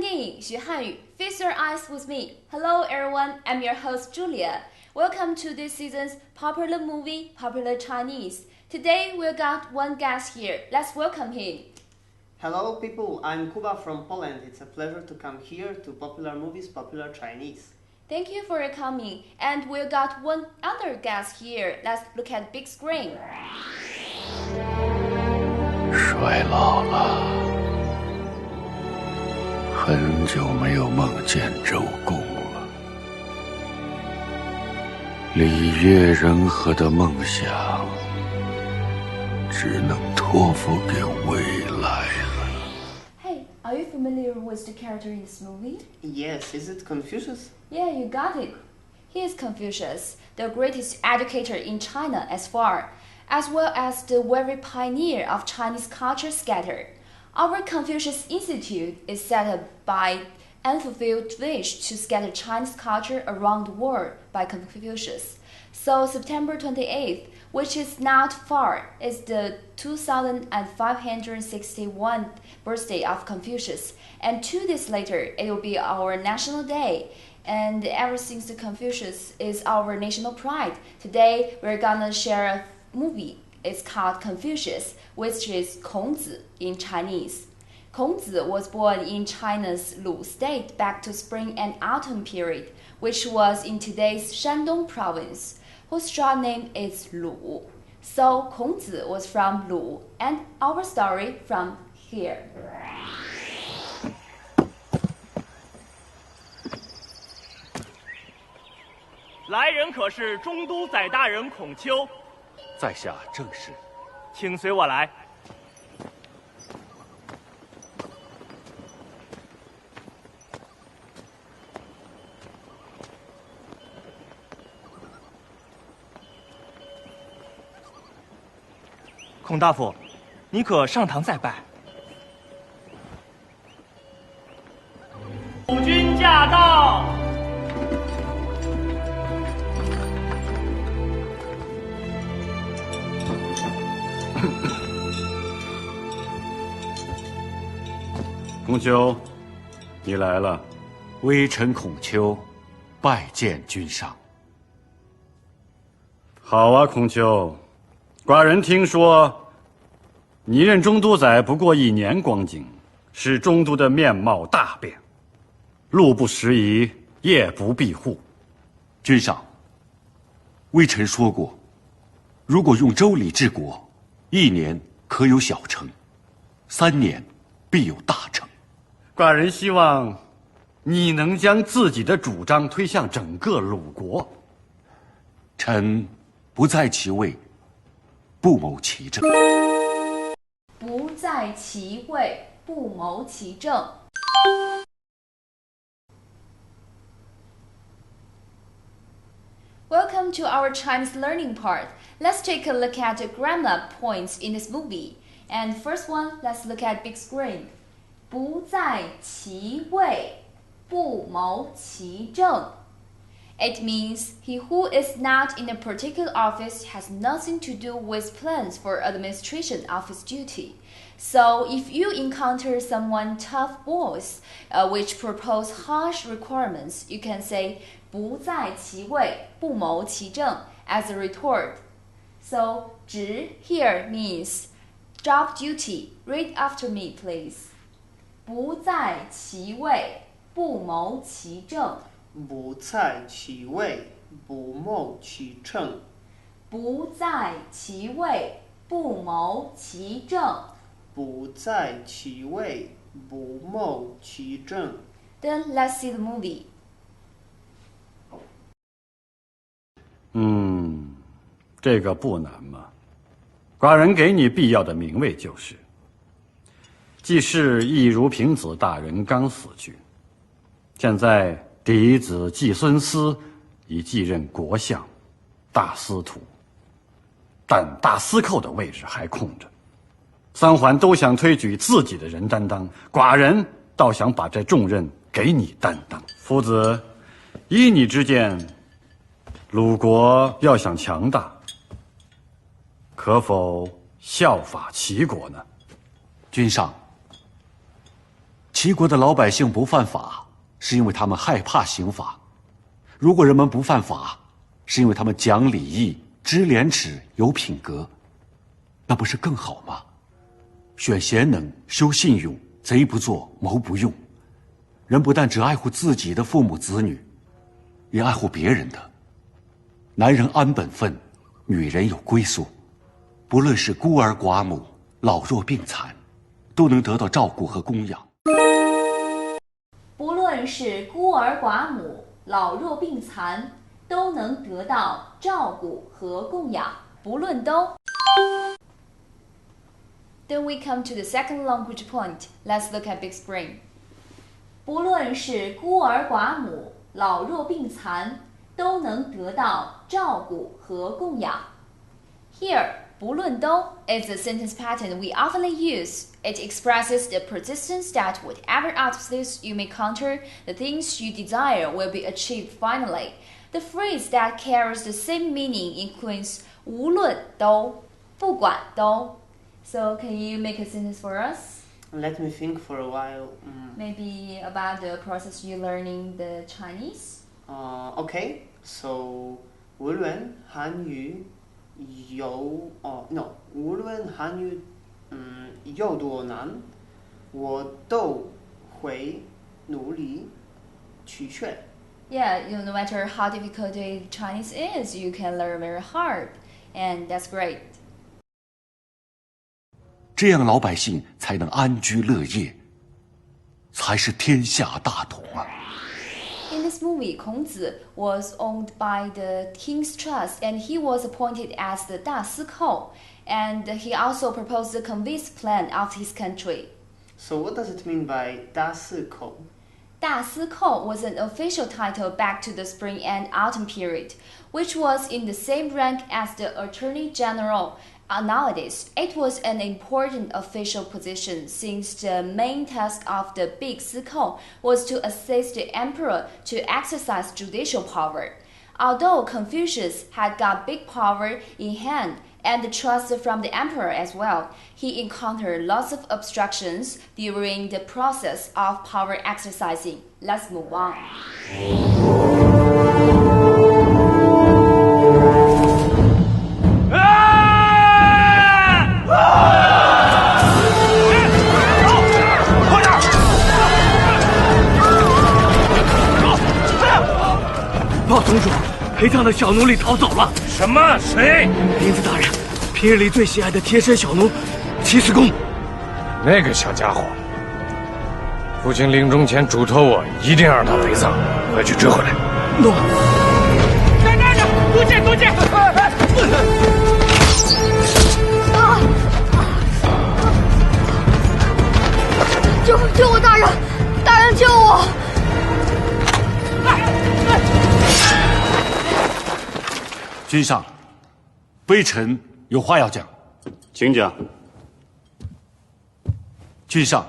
电影学汉语 Feast your eyes with me. Hello everyone, I'm your host Julia. Welcome to this season's popular movie, Popular Chinese. Today we got one guest here. Let's welcome him. Hello people, I'm Kuba from Poland. It's a pleasure to come here to Popular Movies, Popular Chinese. Thank you for your coming. And we got one other guest here. Let's look at big screen. 衰老了，很久没有梦见周公了。礼乐人和的梦想，只能托付给未来了。Hey, are you familiar with the character in this movie? Yes, is it Confucius? Yeah, you got it. He is Confucius, the greatest educator in China as far, as well as the very pioneer of Chinese culture scatter. Our Confucius Institute is set up by unfulfilled wish to scatter Chinese culture around the world by Confucius. So September 28th, which is not far, is the 2561th birthday of Confucius. And 2 days later, it will be our national day. And ever since the Confucius is our national pride, today we're gonna share a movie. It's called Confucius, which is 孔子 in Chinese. 孔子was born in China's Lu state back to spring and autumn period, which was in today's Shandong province, whose straw name is Lu. So 孔子was from Lu, and our story from here. 来人可是中都宰大人孔丘，在下正是。请随我来。孔大夫，你可上堂再拜。府君驾到。孔丘，你来了。微臣孔丘，拜见君上。好啊，孔丘，寡人听说，你任中都宰不过1年光景，使中都的面貌大变，路不拾遗，夜不闭户。君上，微臣说过，如果用周礼治国，1年可有小成，3年必有大成。寡人希望你能将自己的主张推向整个鲁国。臣不在其位，不谋其政。不在其位，不谋其政。Welcome to our Chinese learning part. Let's take a look at the grammar points in this movie. And first one, let's look at big screen. 不在其位，不谋其政。It means he who is not in a particular office has nothing to do with plans for administration of his duty. So if you encounter someone tough boss, which propose harsh requirements, you can say 不在其位，不谋其政 as a retort. So 职 here means job duty. Read after me, please. 不在其位，不谋其政。不在其位，不谋其政。不在其位，不谋其政。不在其位，不谋其政。Then let's see the movie. 这个不难嘛。寡人给你必要的名位就是：季氏亦如平子大人刚死去，现在嫡子季孙思已继任国相、大司徒，但大司寇的位置还空着。三桓都想推举自己的人担当，寡人倒想把这重任给你担当。夫子，依你之见，鲁国要想强大，可否效法齐国呢？君上，齐国的老百姓不犯法，是因为他们害怕刑罚；如果人们不犯法，是因为他们讲礼义、知廉耻、有品格，那不是更好吗？选贤能、修信用，贼不做，谋不用。人不但只爱护自己的父母子女，也爱护别人的。男人安本分，女人有归宿。不论是孤儿寡母、老弱病残，都能得到照顾和供养。不论是孤儿寡母、老弱病残，都能得到照顾和供养。不论都。Then we come to the second language point. Let's look at big spring. 不论是孤儿寡母、老弱病残，都能得到照顾和供养。Here, 不论都 is a sentence pattern we often use. It expresses the persistence that whatever obstacles you may encounter, the things you desire will be achieved finally. The phrase that carries the same meaning includes 无论都、不管都。So can you make a sentence for us? Let me think for a while. Maybe about the process you learning the Chinese? Okay, so 无论汉语无论汉语有多难，我都会努力去学。Yeah, no matter how difficult Chinese is, you can learn very hard, and that's great. 这样老百姓才能安居乐业，才是天下大同啊。In this movie, 孔子 was owned by the king's trust, and he was appointed as the 大司寇, and he also proposed the convinced plan of his country. So what does it mean by 大司寇? 大司寇 was an official title back to the spring and autumn period, which was in the same rank as the attorney general. Nowadays, it was an important official position since the main task of the big 司寇 was to assist the emperor to exercise judicial power. Although Confucius had got big power in hand and the trust from the emperor as well, he encountered lots of obstructions during the process of power exercising. Let's move on. 报宗主，陪葬的小奴隶逃走了。什么？谁？林子大人，平日里最喜爱的贴身小奴，齐石公。那个小家伙，父亲临终前嘱托我，一定要让他陪葬，快去追回来。诺。站着，多谢多谢。救我，大人！大人救我！君上，微臣有话要讲。请讲。君上，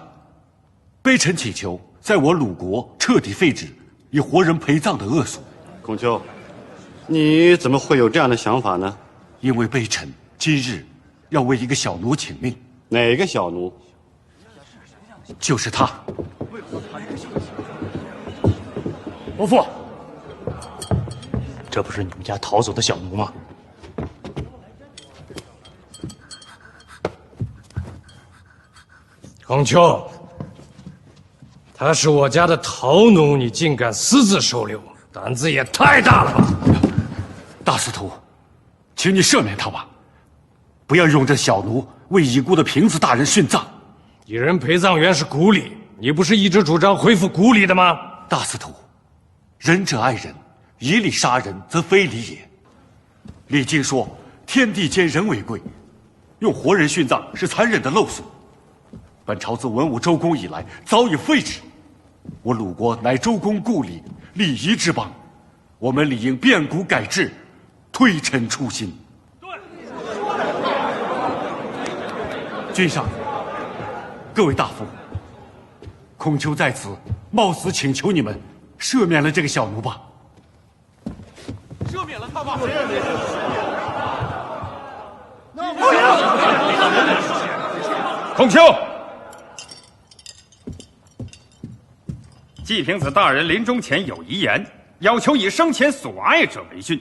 微臣祈求在我鲁国彻底废止以活人陪葬的恶俗。孔丘，你怎么会有这样的想法呢？因为微臣今日要为一个小奴请命。哪个小奴？就是他。伯父，这不是你们家逃走的小奴吗？孔丘，他是我家的逃奴，你竟敢私自收留，胆子也太大了吧！大司徒，请你赦免他吧，不要用这小奴为已故的平子大人殉葬。以人陪葬原是古礼，你不是一直主张恢复古礼的吗？大司徒，仁者爱人，以礼杀人则非礼也。礼经说，天地间人为贵，用活人殉葬是残忍的陋俗。本朝自文武周公以来，早已废止。我鲁国乃周公故里，礼仪之邦，我们理应变古改制，推陈出新。君上，各位大夫，孔丘在此冒死请求你们赦免了这个小奴吧。赦免了他吧。孔丘，季平子大人临终前有遗言，要求以生前所爱者为训，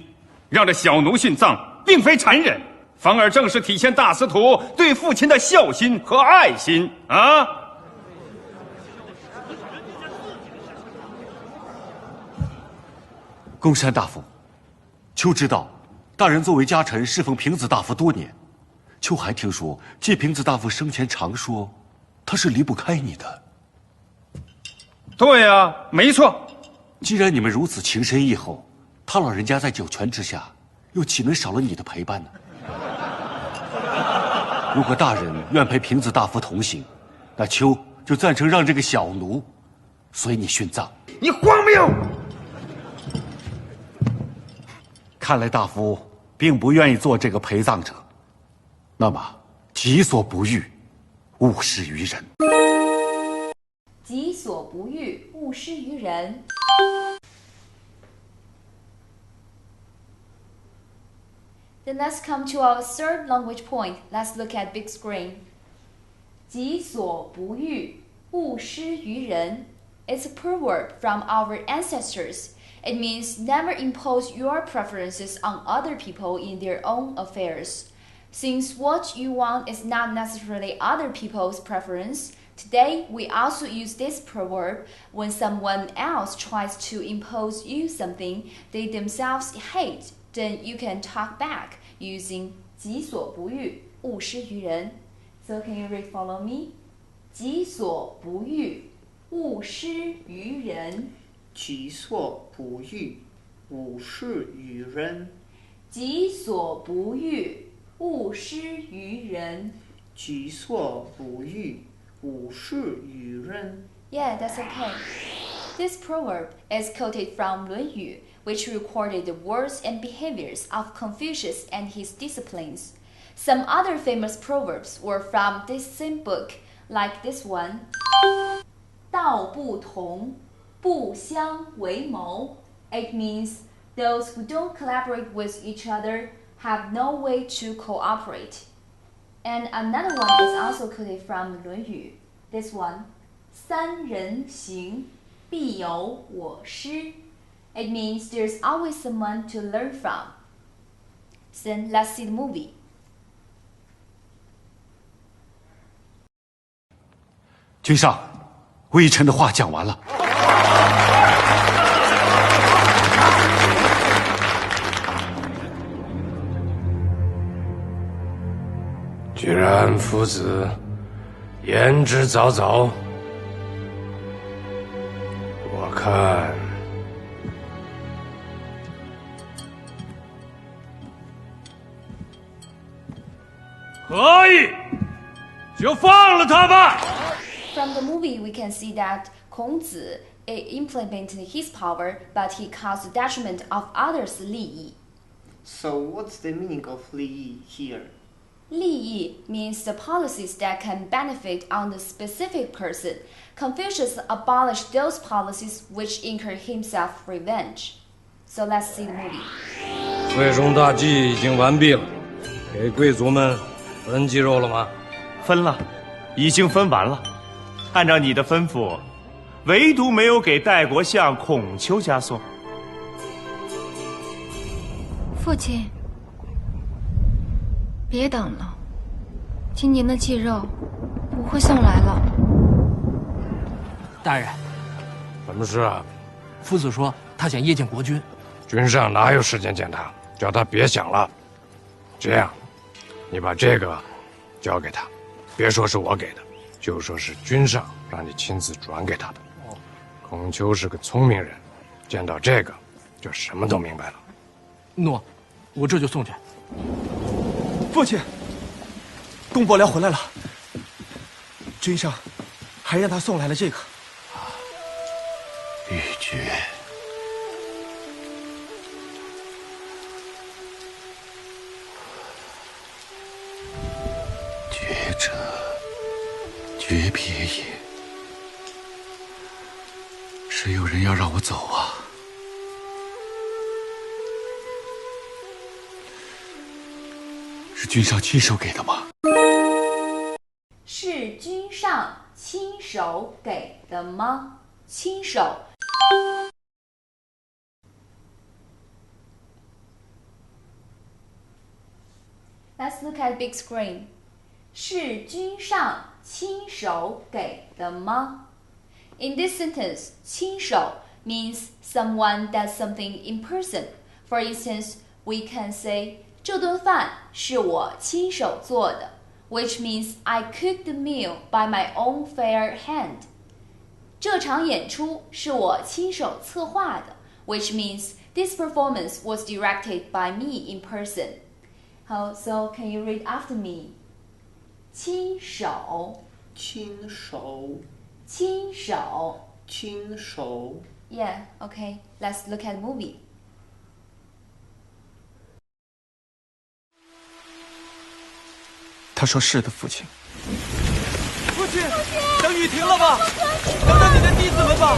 让这小奴殉葬，并非残忍，反而正是体现大司徒对父亲的孝心和爱心啊！公山大夫，丘知道，大人作为家臣侍奉平子大夫多年，丘还听说季平子大夫生前常说，他是离不开你的。对呀，没错。既然你们如此情深意厚，他老人家在九泉之下，又岂能少了你的陪伴呢？如果大人愿陪平子大夫同行，那丘就赞成让这个小奴随你殉葬。你荒谬！看来大夫并不愿意做这个陪葬者，那么己所不欲，勿施于人。己所不欲，勿施于人。Then let's come to our third language point. Let's look at big screen. 己所不欲，勿施于人. It's a proverb from our ancestors. It means never impose your preferences on other people in their own affairs. Since what you want is not necessarily other people's preference, today we also use this proverb when someone else tries to impose you something they themselves hate. Then you can talk back using 己所不欲，勿施于人. So can you read follow me? 己所不欲，勿施于人。己所不欲，勿施于人。己所不欲，勿施于人。己所不欲，勿施于人。Yeah, that's okay. This proverb is quoted from 论语, which recorded the words and behaviors of Confucius and his disciplines. Some other famous proverbs were from this same book, like this one. 道不同，不相为谋. It means those who don't collaborate with each other have no way to cooperate. And another one is also quoted from 论语. This one. 三人行，必有我师. It means there's always someone to learn from. Then let's see the movie. 君上，微臣的话讲完了。居然夫子言之凿凿，我看可以，就放了他吧。From the movie, we can see that 孔子implemented his power, but he caused the detriment of others' 利益. So what's the meaning of 利益 here? 利益 means the policies that can benefit on the specific person. Confucius abolished those policies which incurred himself revenge. So let's see the movie. 最终大计已经完毕了，给贵族们分鸡肉了吗？分了，已经分完了。按照你的吩咐，唯独没有给代国相孔丘家送。父亲，别等了，今年的祭肉不会送来了。大人，什么事啊？夫子说他想谒见国君。君上哪有时间见他？叫他别想了。这样，你把这个交给他，别说是我给的，就说是君上让你亲自转给他的。孔丘是个聪明人，见到这个就什么都明白了。诺，我这就送去。父亲，公伯僚回来了，君上还让他送来了这个。玉珏，觉者诀别也。是有人要让我走啊？是君上亲手给的吗？是君上亲手给的吗？亲手。Let's look at big screen. 是君上亲手给的吗？ In this sentence, 亲手 means someone does something in person. For instance, we can say 这顿饭是我亲手做的 which means I cooked the meal by my own fair hand. 这场演出是我亲手策划的 which means this performance was directed by me in person. So can you read after me? 亲手亲手亲手亲手 Yeah, okay. Let's look at the movie. 他说是的，父亲。父亲，等雨停了吧，等等你的弟子们吧。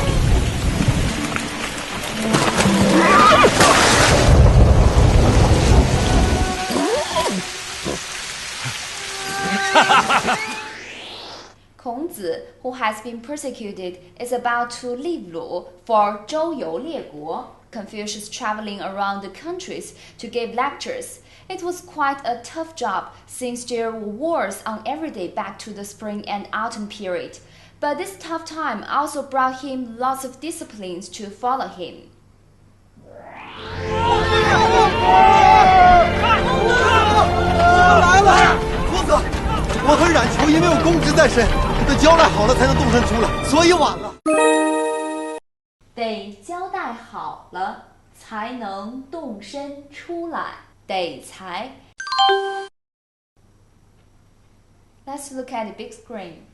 孔子, who has been persecuted, is about to leave Lu for 周游列国. Confucius traveling around the countries to give lectures. It was quite a tough job since there were wars on every day back to the spring and autumn period. But this tough time also brought him lots of disciplines to follow him. 来了，夫子，我和冉求因为有公职在身，得交代好了才能动身出来，所以晚了。得交代好了才能动身出来，得才。Let's look at the big screen.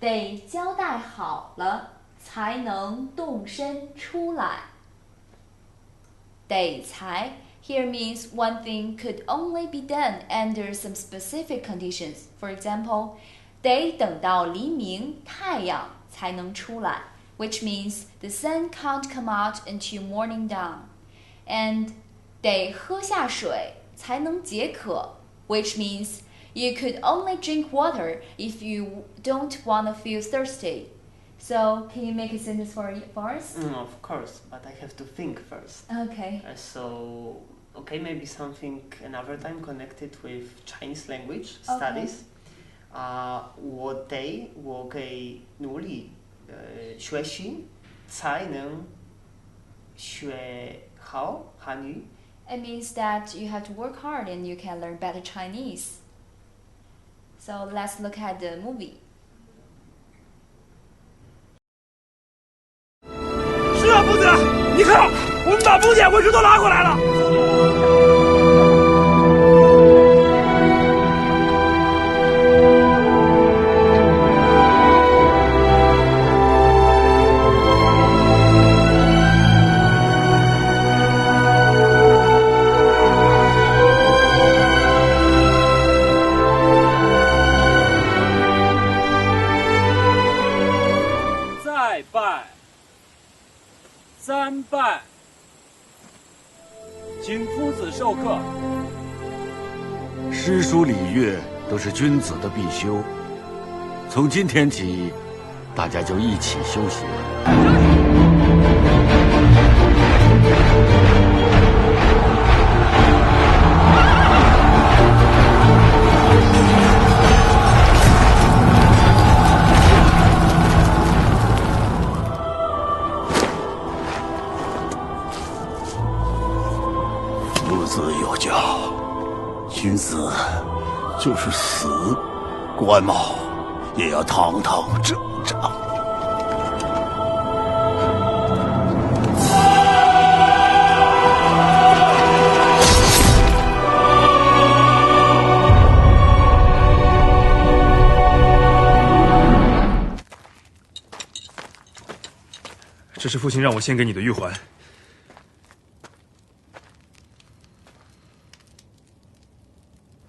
得交代好了才能动身出来，得才。Here means one thing could only be done under some specific conditions. For example, 得等到黎明，太阳才能出来 which means the sun can't come out until morning dawn. And 得喝下水才能解渴 which means you could only drink water if you don't want to feel thirsty. So, can you make a sentence for us? Of course, but I have to think first. Okay. Okay, maybe something another time connected with Chinese language studies. 我给努力学习才能学好汉语。It means that you have to work hard and you can learn better Chinese. So let's look at the movie. 是啊，夫子，你看，我们把封建文书都拿过来了。再拜，三拜，请夫子授课。诗书礼乐都是君子的必修，从今天起，大家就一起修习了。夫子有教，君子就是死，官帽也要堂堂正正。这是父亲让我献给你的玉环。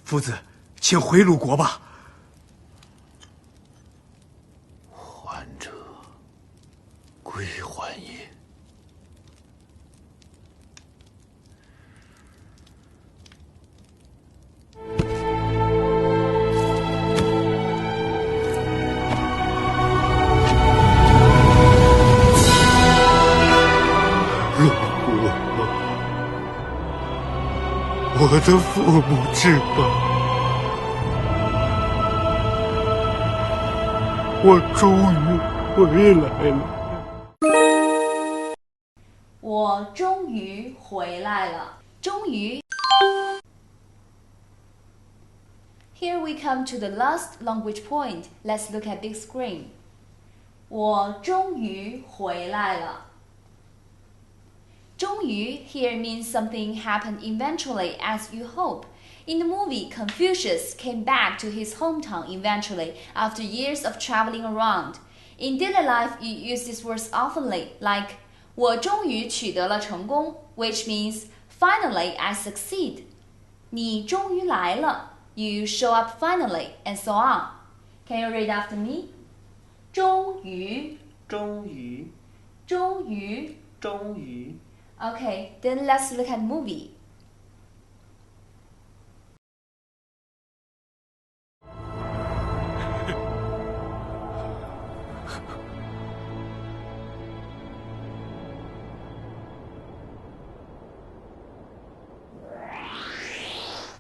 夫子，请回鲁国吧。还者归还也。我的父母翅膀，我终于回来了。我终于回来了。终于。Here we come to the last language point. Let's look at big screen. 我终于回来了。终于 here means something happened eventually as you hope. In the movie, Confucius came back to his hometown eventually after years of traveling around. In daily life, you use these words oftenly, like 我终于取得了成功 which means finally I succeed. 你终于来了 you show up finally, and so on. Can you read after me? 终于终于终于终于 Okay, then let's look at movie.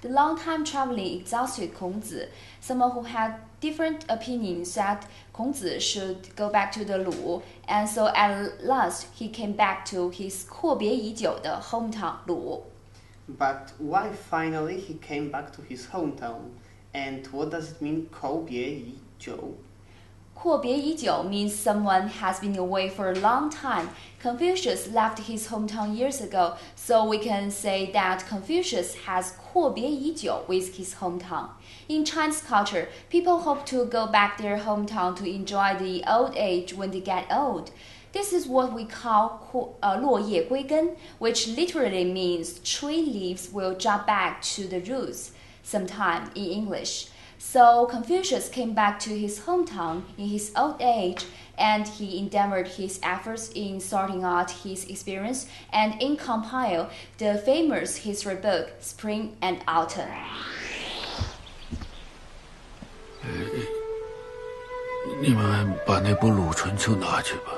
The long-time traveling exhausted Kongzi. Someone who had different opinions said Kongzi should go back to the Lu, and so at last he came back to his 阔别已久的 hometown Lu. But why finally he came back to his hometown? And what does it mean 口别已久? 阔别已久 means someone has been away for a long time. Confucius left his hometown years ago, so we can say that Confucius has 阔别已久 with his hometown. In Chinese culture, people hope to go back their hometown to enjoy the old age when they get old. This is what we call 落叶归根, which literally means tree leaves will drop back to the roots sometime in English. So Confucius came back to his hometown in his old age, and he endeavored his efforts in sorting out his experience and in compile the famous history book Spring and Autumn. 你们把那部《鲁春秋》拿去吧。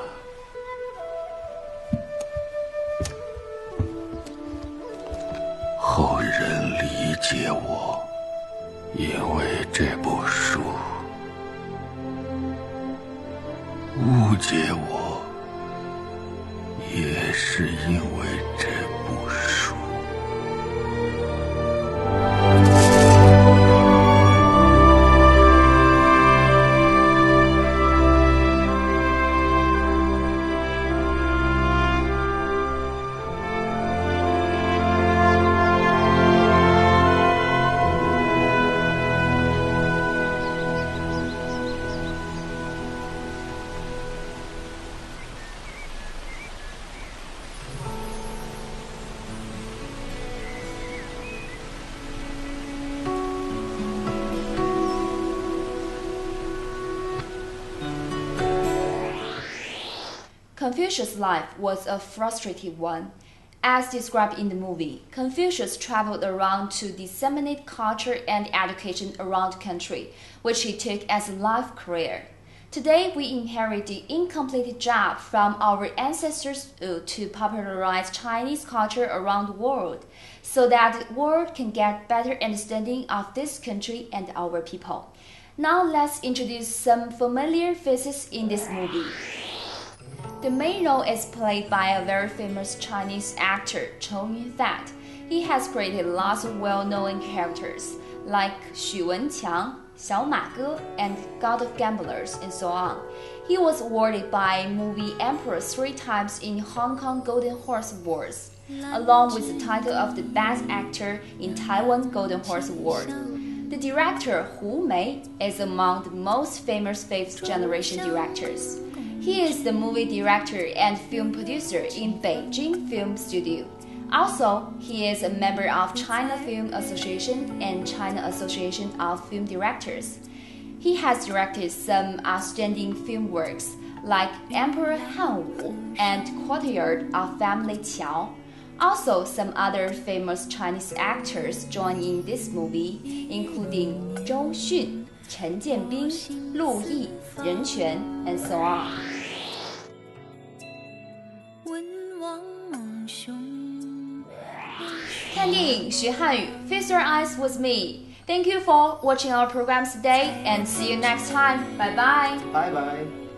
后人理解我，因为这部书；误解我，也是因为这部书。Confucius' life was a frustrating one. As described in the movie, Confucius traveled around to disseminate culture and education around the country, which he took as a life career. Today, we inherit the incomplete job from our ancestors to popularize Chinese culture around the world, so that the world can get better understanding of this country and our people. Now let's introduce some familiar faces in this movie. The main role is played by a very famous Chinese actor, Chow Yun-fat. He has created lots of well-known characters, like Xu Wenqiang, Xiao Ma Ge, and God of Gamblers, and so on. He was awarded by Movie Emperor 3 times in Hong Kong Golden Horse Awards, along with the title of the Best Actor in Taiwan Golden Horse Award. The director Hu Mei is among the most famous fifth-generation directors. He is the movie director and film producer in Beijing Film Studio. Also, he is a member of China Film Association and China Association of Film Directors. He has directed some outstanding film works like Emperor Han Wu and Courtyard of Family Qiao. Also, some other famous Chinese actors join in this movie, including Zhou Xun, Chen Jianbing, Lu Yi, Ren Quan, and so on. 看电影学汉语 Feast your eyes with me. Thank you for watching our programs today and see you next time. Bye bye. Bye bye.